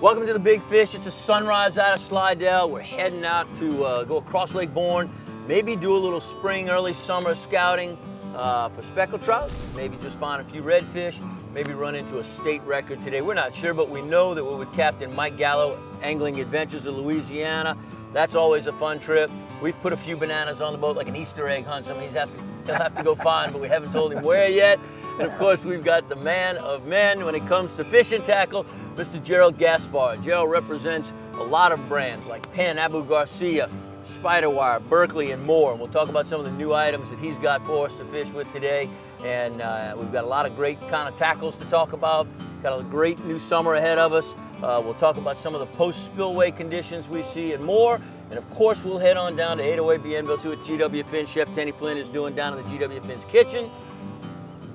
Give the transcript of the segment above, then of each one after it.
Welcome to the Big Fish. It's a sunrise out of Slidell. We're heading out to go across Lake Bourne, maybe do a little spring, early summer scouting for speckled trout, maybe just find a few redfish, maybe run into a state record today. We're not sure, but we know that we're with Captain Mike Gallo, Angling Adventures of Louisiana. That's always a fun trip. We've put a few bananas on the boat, like an Easter egg hunt. Some he'll have to go find, but we haven't told him where yet. And of course, we've got the man of men when it comes to fishing tackle, Mr. Gerald Gaspard. Gerald represents a lot of brands like Penn, Abu Garcia, Spiderwire, Berkeley, and more. And we'll talk about some of the new items that he's got for us to fish with today. And we've got a lot of great kind of tackles to talk about. Got a great new summer ahead of us. We'll talk about some of the post-spillway conditions we see and more. And of course, we'll head on down to 808 Bienville, see what GW Finn Chef Tenny Flynn is doing down in the GW Finn's kitchen.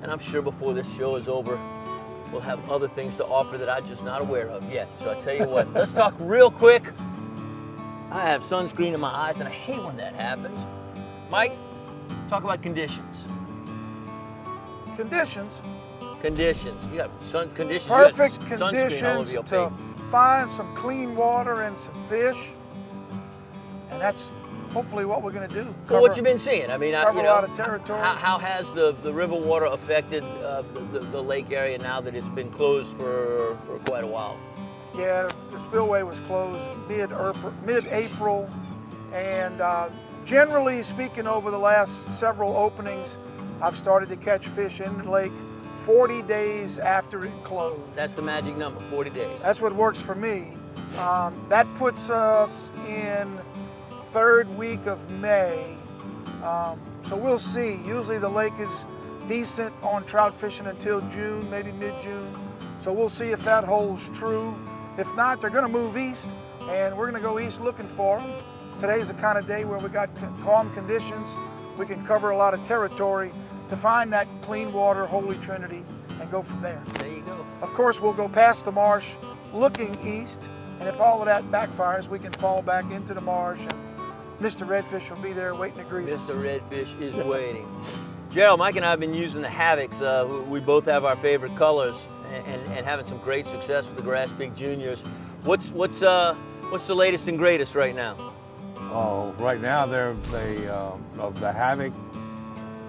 And I'm sure before this show is over, we'll have other things to offer that I'm just not aware of yet. So I tell you what, let's talk real quick. I have sunscreen in my eyes, and I hate when that happens. Mike, talk about conditions. Conditions? Conditions. You got sun conditions. Perfect you got conditions to find some clean water and some fish. And that's hopefully what we're going to do. Well, what you've been seeing? I mean, cover a lot of territory. How has the river water affected the lake area now that it's been closed for quite a while? Yeah, the spillway was closed mid-April, and generally speaking, over the last several openings, I've started to catch fish in the lake 40 days after it closed. That's the magic number, 40 days. That's what works for me. That puts us in third week of May, so we'll see. Usually the lake is decent on trout fishing until June, maybe mid-June. So we'll see if that holds true. If not, they're going to move east, and we're going to go east looking for them. Today's the kind of day where we got calm conditions. We can cover a lot of territory to find that clean water Holy Trinity and go from there. There you go. Of course, we'll go past the marsh looking east, and if all of that backfires, we can fall back into the marsh, and Mr. Redfish will be there waiting to greet us. Mr. Redfish is waiting. Gerald, Mike and I have been using the Havocs. We both have our favorite colors, and having some great success with the Grass Pig Juniors. What's the latest and greatest right now? Oh, right now they're the Havoc,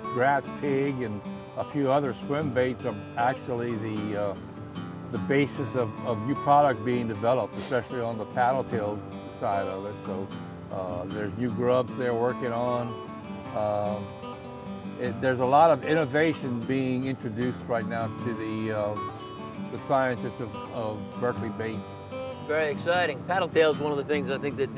Grass Pig, and a few other swim baits are actually the basis of new product being developed, especially on the paddle tail side of it. So there's new grubs they're working on. There's a lot of innovation being introduced right now to the scientists of Berkeley baits. Very exciting. Paddle tail is one of the things I think that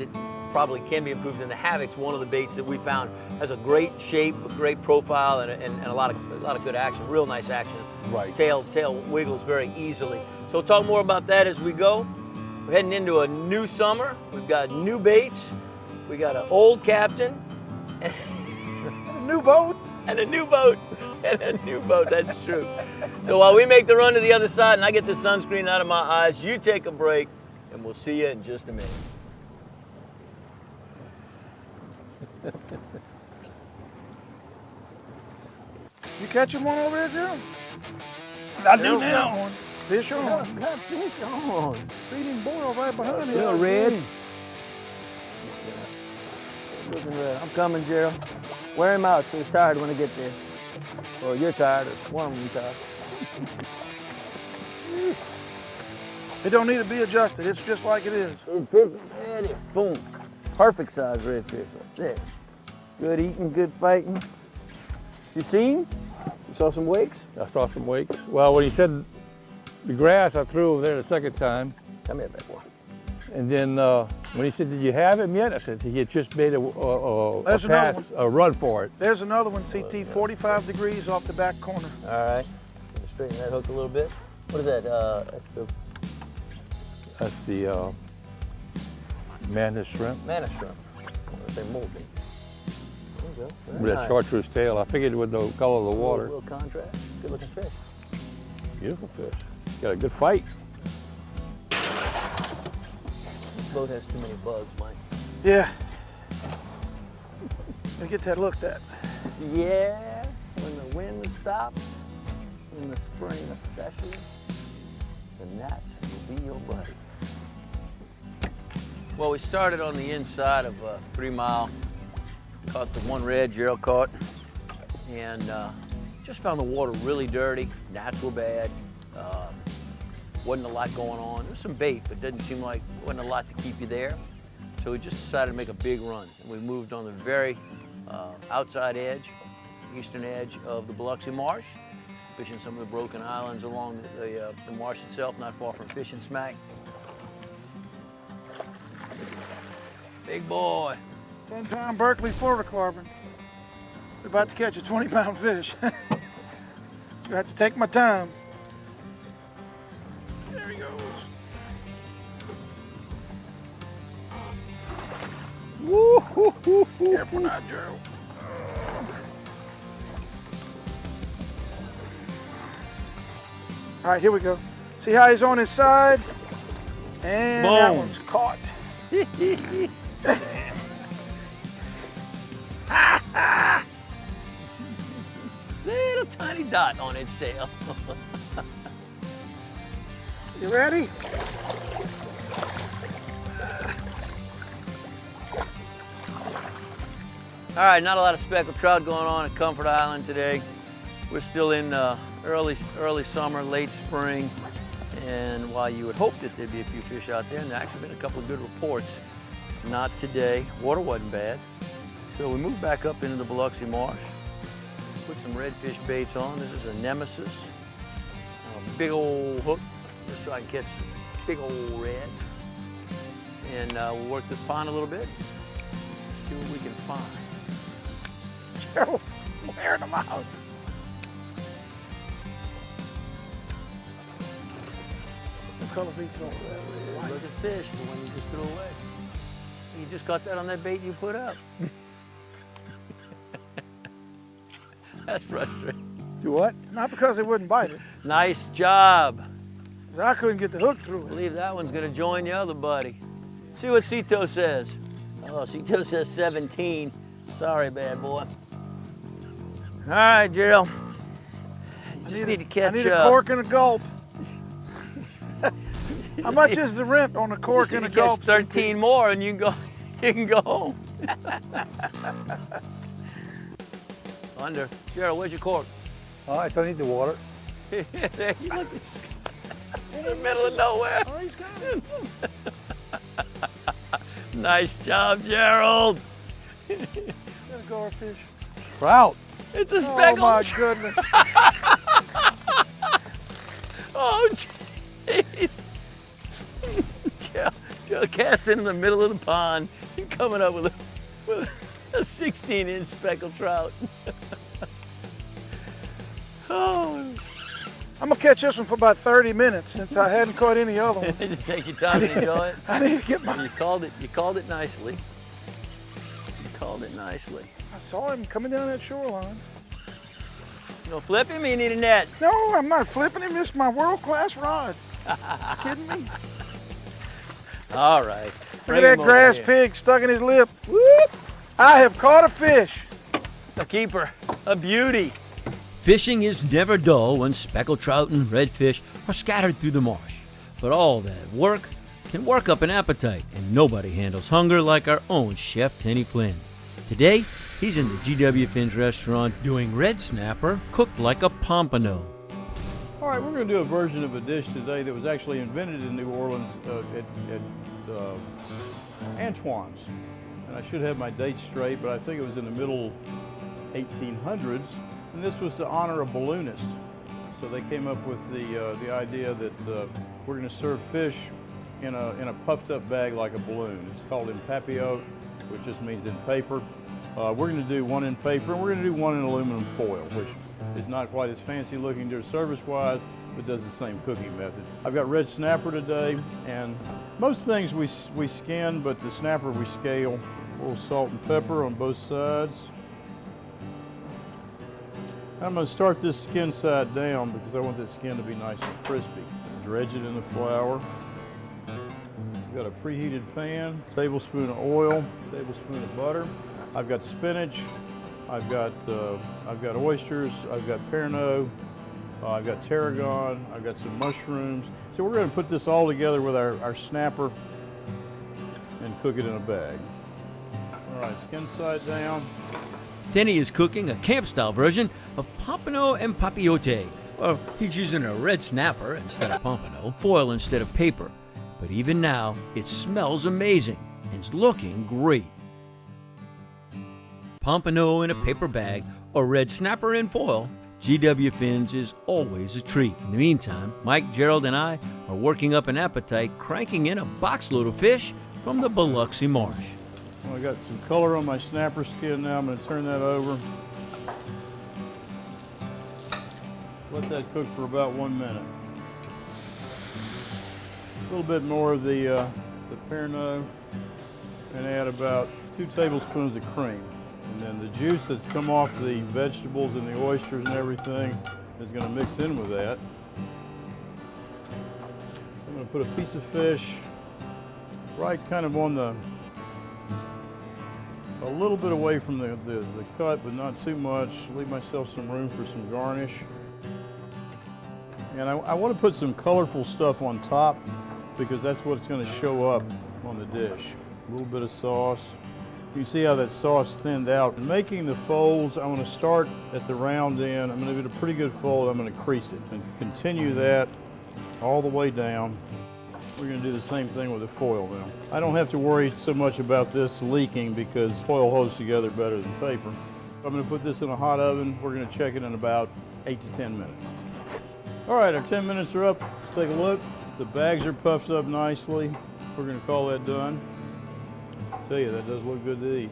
probably can be improved. And the Havoc's one of the baits that we found has a great shape, a great profile, and a lot of good action. Real nice action. Right. Tail wiggles very easily. So we'll talk more about that as we go. We're heading into a new summer. We've got new baits. We got an old captain. A new boat. And a new boat. And a new boat, that's true. So while we make the run to the other side and I get the sunscreen out of my eyes, you take a break, and we'll see you in just a minute. You catching one over there, Gerald? I do now. Fish on. Got fish on. Feeding boil right behind you. Little red. Looking red. I'm coming, Gerald. Wear him out so he's tired when I get there. Or you're tired, or one of them tired. It don't need to be adjusted. It's just like it is. Boom. Perfect size redfish right there. Good eating, good fighting. You seen? You saw some wakes? I saw some wakes. Well, when he said the grass, I threw over there the second time. Come here, big boy. And then when he said, "Did you have him yet?" I said, "He had just made There's a run for it." There's another one, CT, 45 degrees off the back corner. All right. Straighten that hook a little bit. What is that? That's the mantis shrimp. Mantis shrimp. They're moldy. There you go. Very With that nice. chartreuse tail. I figured with the color of the water. A little contrast. Good looking fish. Beautiful fish. Got a good fight. This boat has too many bugs, Mike. Yeah. Gotta get that looked at. Yeah, when the wind stops, in the spring especially, the gnats will be your buddy. Well, we started on the inside of 3 Mile, caught the one red Gerald caught, and just found the water really dirty, natural bad. Wasn't a lot going on. There was some bait, but didn't seem like wasn't a lot to keep you there. So we just decided to make a big run. And we moved on the very outside edge, eastern edge of the Biloxi Marsh, fishing some of the broken islands along the marsh itself, not far from Fishing Smack. Big boy. 10-pound Berkeley fluorocarbon. We're about to catch a 20-pound fish. I have to take my time. There he goes. Woo-hoo-hoo-hoo. Careful now, Gerald. All right, here we go. See how he's on his side? And that Boom. one's caught. Little tiny dot on its tail. You ready? All right, not a lot of speckled trout going on at Comfort Island today. We're still in early summer, late spring, and while you would hope that there'd be a few fish out there, and there actually been a couple of good reports, not today. Water wasn't bad. So we moved back up into the Biloxi Marsh, put some redfish baits on. This is a Nemesis, a big old hook, just so I can catch big old reds. And we'll work this pond a little bit, see what we can find. Gerald's wearing them out. What color's he throwing? Look at fish, the one you just threw away. You just got that on that bait you put up. That's frustrating. Do what? Not because they wouldn't bite it. Nice job. 'Cause I couldn't get the hook through I it. believe that one's gonna join the other buddy. See what Cito says. Oh, Cito says 17. Sorry, bad boy. All right, Gerald. You just need to catch. I need a cork and a gulp. How much is the rent on a cork and a gulp? 13 more, and you can go. You can go home. Under. Gerald, where's your cork? I don't need the water. There you look. In the middle of nowhere. Oh, he's got it. Nice job, Gerald. Gotta go our fish. Trout. It's a Oh speckled. my goodness. Oh, jeez. Gerald casting in the middle of the pond and coming up with a 16-inch speckled trout. Oh. I'm gonna catch this one for about 30 minutes since I hadn't caught any other ones. Just take your time to enjoy it. I need to get my. You called it nicely. You called it nicely. I saw him coming down that shoreline. You gonna flip him or you need a net? No, I'm not flipping him. It's my world-class rod. You kidding me? All right. Look Bring at that him over grass here. pig stuck in his lip. Whoop! I have caught a fish. A keeper, a beauty. Fishing is never dull when speckled trout and redfish are scattered through the marsh. But all that work can work up an appetite, and nobody handles hunger like our own Chef Tenny Flynn. Today, he's in the G.W. Finn's restaurant doing red snapper cooked like a pompano. All right, we're going to do a version of a dish today that was actually invented in New Orleans at Antoine's. And I should have my dates straight, but I think it was in the middle 1800s. And this was to honor a balloonist. So they came up with the idea that we're going to serve fish in a puffed up bag like a balloon. It's called in papillote, which just means in paper. We're going to do one in paper, and we're going to do one in aluminum foil, which is not quite as fancy looking service-wise, but does the same cooking method. I've got red snapper today, and most things we skin, but the snapper we scale. A little salt and pepper on both sides. I'm going to start this skin side down because I want that skin to be nice and crispy. Dredge it in the flour. I've got a preheated pan, tablespoon of oil, tablespoon of butter. I've got spinach, I've got oysters, I've got Pernod, I've got tarragon, I've got some mushrooms. So we're going to put this all together with our snapper. and cook it in a bag. All right, skin side down. Denny is cooking a camp-style version of pompano and papillote. Well, he's using a red snapper instead of pompano, foil instead of paper. But even now, it smells amazing and it's looking great. Pompano in a paper bag or red snapper in foil, GW Fins is always a treat. In the meantime, Mike, Gerald, and I are working up an appetite, cranking in a boxload of fish from the Biloxi Marsh. Well, I got some color on my snapper skin now. I'm going to turn that over. Let that cook for about 1 minute. A little bit more of the Pernod, and add about 2 tablespoons of cream. And then the juice that's come off the vegetables and the oysters and everything is going to mix in with that. So I'm going to put a piece of fish right kind of on the, a little bit away from the cut, but not too much. Leave myself some room for some garnish. And I want to put some colorful stuff on top because that's what's going to show up on the dish. A little bit of sauce. You see how that sauce thinned out. In making the folds, I want to start at the round end. I'm going to give it a pretty good fold. I'm going to crease it and continue that all the way down. We're going to do the same thing with the foil now. I don't have to worry so much about this leaking because foil holds together better than paper. I'm going to put this in a hot oven. We're going to check it in about 8 to 10 minutes. All right, our 10 minutes are up. Let's take a look. The bags are puffed up nicely. We're going to call that done. Tell you, that does look good to eat.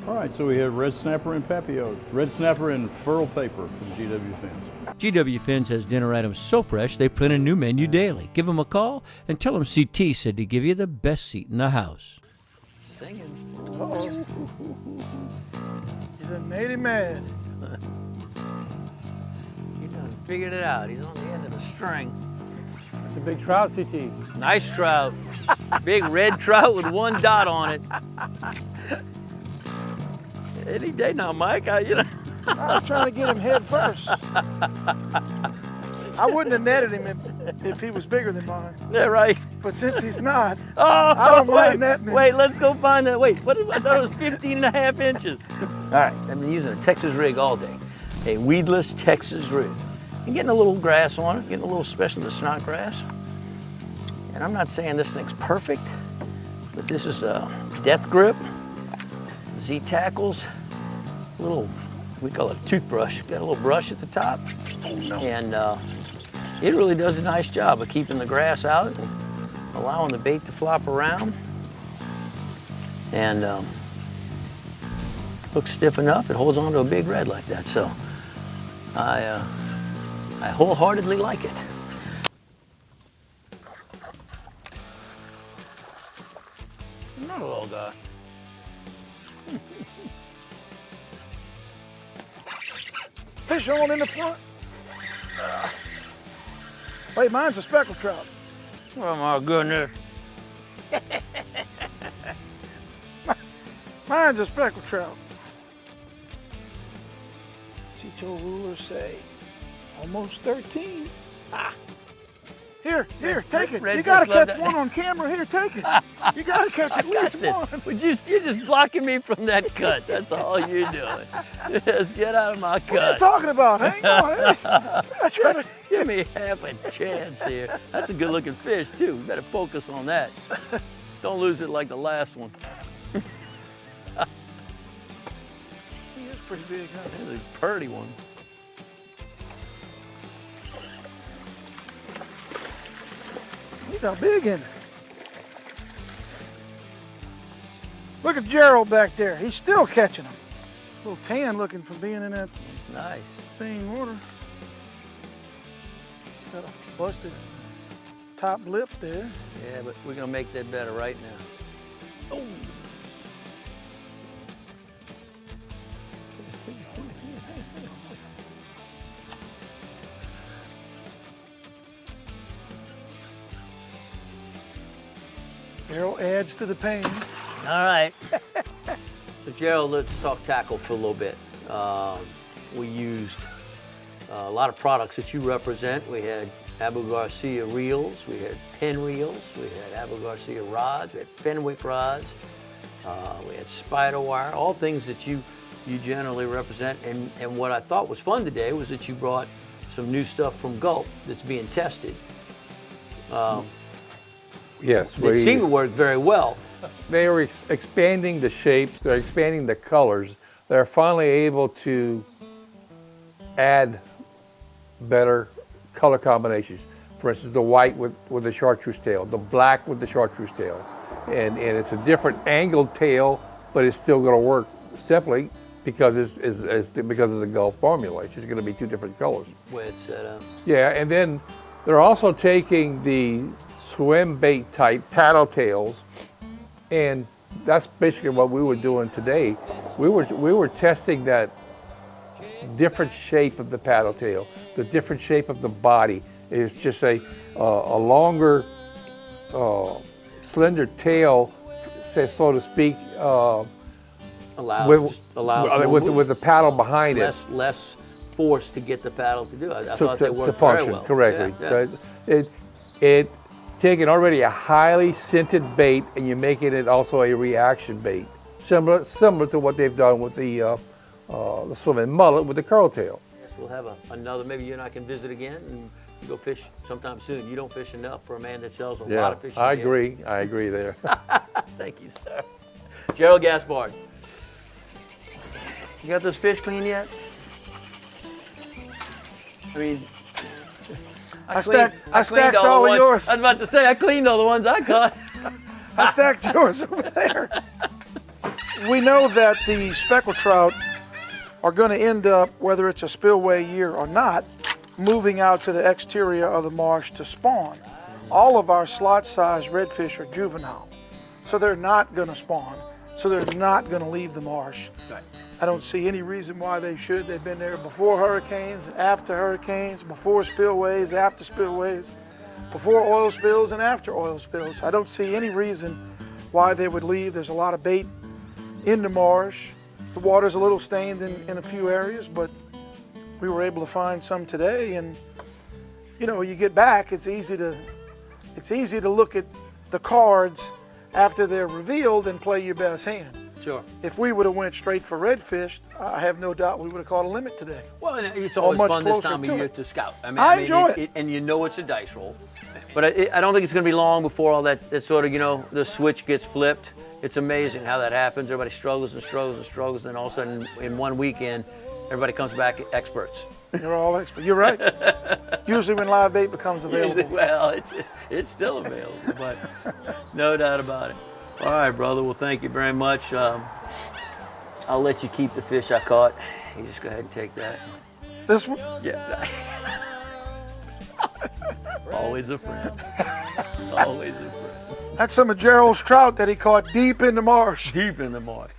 All right, so we have red snapper and papillote. Red snapper and furl paper from GW Fins. GW Fins has dinner items so fresh they print a new menu daily. Give them a call and tell them CT said to give you the best seat in the house. Singing. Uh-oh. You done made him mad. He done figured it out. He's on the end of the string. It's a big trout, CT. Nice trout. Big red trout with 1 dot on it. Any day now, Mike. I was trying to get him head first. I wouldn't have netted him if he was bigger than mine. Yeah, right. But since he's not, Oh, I don't mind netting him. Wait, let's go find that. Wait, what? I thought it was 15.5 inches. All right, I've been using a Texas rig all day. A weedless Texas rig. And getting a little grass on it, getting a little, especially the snot grass. And I'm not saying this thing's perfect, but this is a death grip, Z-tackles, little, we call it a toothbrush. Got a little brush at the top. Oh, no. And it really does a nice job of keeping the grass out and allowing the bait to flop around. And hook's stiff enough, it holds onto a big red like that. So I wholeheartedly like it. Not a little guy. Fish on in the front. Wait, mine's a speckled trout. Oh my goodness. Mine's a speckled trout. Chicho rulers say almost 13. Ah. Here, take it. You gotta catch one on camera. Here, take it. You gotta catch at least one. You're just blocking me from that cut. That's all you're doing. Just get out of my cut. What are you talking about? Hang on. I'm trying to... Give me half a chance here. That's a good looking fish too. We better focus on that. Don't lose it like the last one. He is pretty big, huh? This is a pretty one. He's a big one. Look at Gerald back there. He's still catching them. A little tan looking from being in that Nice. thing water. Got a busted top lip there. Yeah, but we're gonna make that better right now. Oh. Gerald adds to the pain. All right. So Gerald, let's talk tackle for a little bit. We used a lot of products that you represent. We had Abu Garcia reels, we had pin reels, we had Abu Garcia rods, we had Fenwick rods, we had spider wire, all things that you generally represent. And what I thought was fun today was that you brought some new stuff from Gulf that's being tested. Yes, They seem to work very well. they are expanding the shapes, they're expanding the colors. They're finally able to add better color combinations. For instance, the white with the chartreuse tail, the black with the chartreuse tail. And it's a different angled tail, but it's still going to work simply because because of the Gulf formula. It's just going to be two different colors. Way it's set up. Yeah, and then they're also taking the swim bait type paddle tails, and that's basically what we were doing today. We were testing that different shape of the paddle tail, the different shape of the body. It's just a longer, slender tail, so to speak, Allows with the paddle behind it. Less force to get the paddle to do it. I to, thought they to worked function very well. correctly. Yeah, yeah. It taking already a highly scented bait and you're making it also a reaction bait, similar to what they've done with the swimming mullet with the curl tail. Yes, we'll have another. Maybe you and I can visit again and go fish sometime soon. You don't fish enough for a man that sells a lot of fish. I agree. I agree there. Thank you, sir. Gerald Gaspard. You got those fish clean yet? I mean, I stacked all all the of ones. yours. I was about to say, I cleaned all the ones I caught. I stacked yours over there. We know that the speckled trout are going to end up, whether it's a spillway year or not, moving out to the exterior of the marsh to spawn. All of our slot-sized redfish are juvenile, so they're not going to spawn, so they're not going to leave the marsh. Right. I don't see any reason why they should. They've been there before hurricanes, after hurricanes, before spillways, after spillways, before oil spills and after oil spills. I don't see any reason why they would leave. There's a lot of bait in the marsh. The water's a little stained in a few areas, but we were able to find some today. And you know, you get back, it's easy to look at the cards after they're revealed and play your best hand. Sure. If we would have went straight for redfish, I have no doubt we would have caught a limit today. Well, and it's always much fun this closer time of to year it. to scout. I enjoy it. And you know it's a dice roll. But I don't think it's going to be long before all that sort of, you know, the switch gets flipped. It's amazing how that happens. Everybody struggles and struggles and struggles, and then all of a sudden, in one weekend, everybody comes back experts. You're all experts. You're right. Usually when live bait becomes available. Well, it's still available, but no doubt about it. All right, brother. Well, thank you very much. I'll let you keep the fish I caught. You just go ahead and take that. This one? Yeah. Always a friend. Always a friend. That's some of Gerald's trout that he caught deep in the marsh. Deep in the marsh.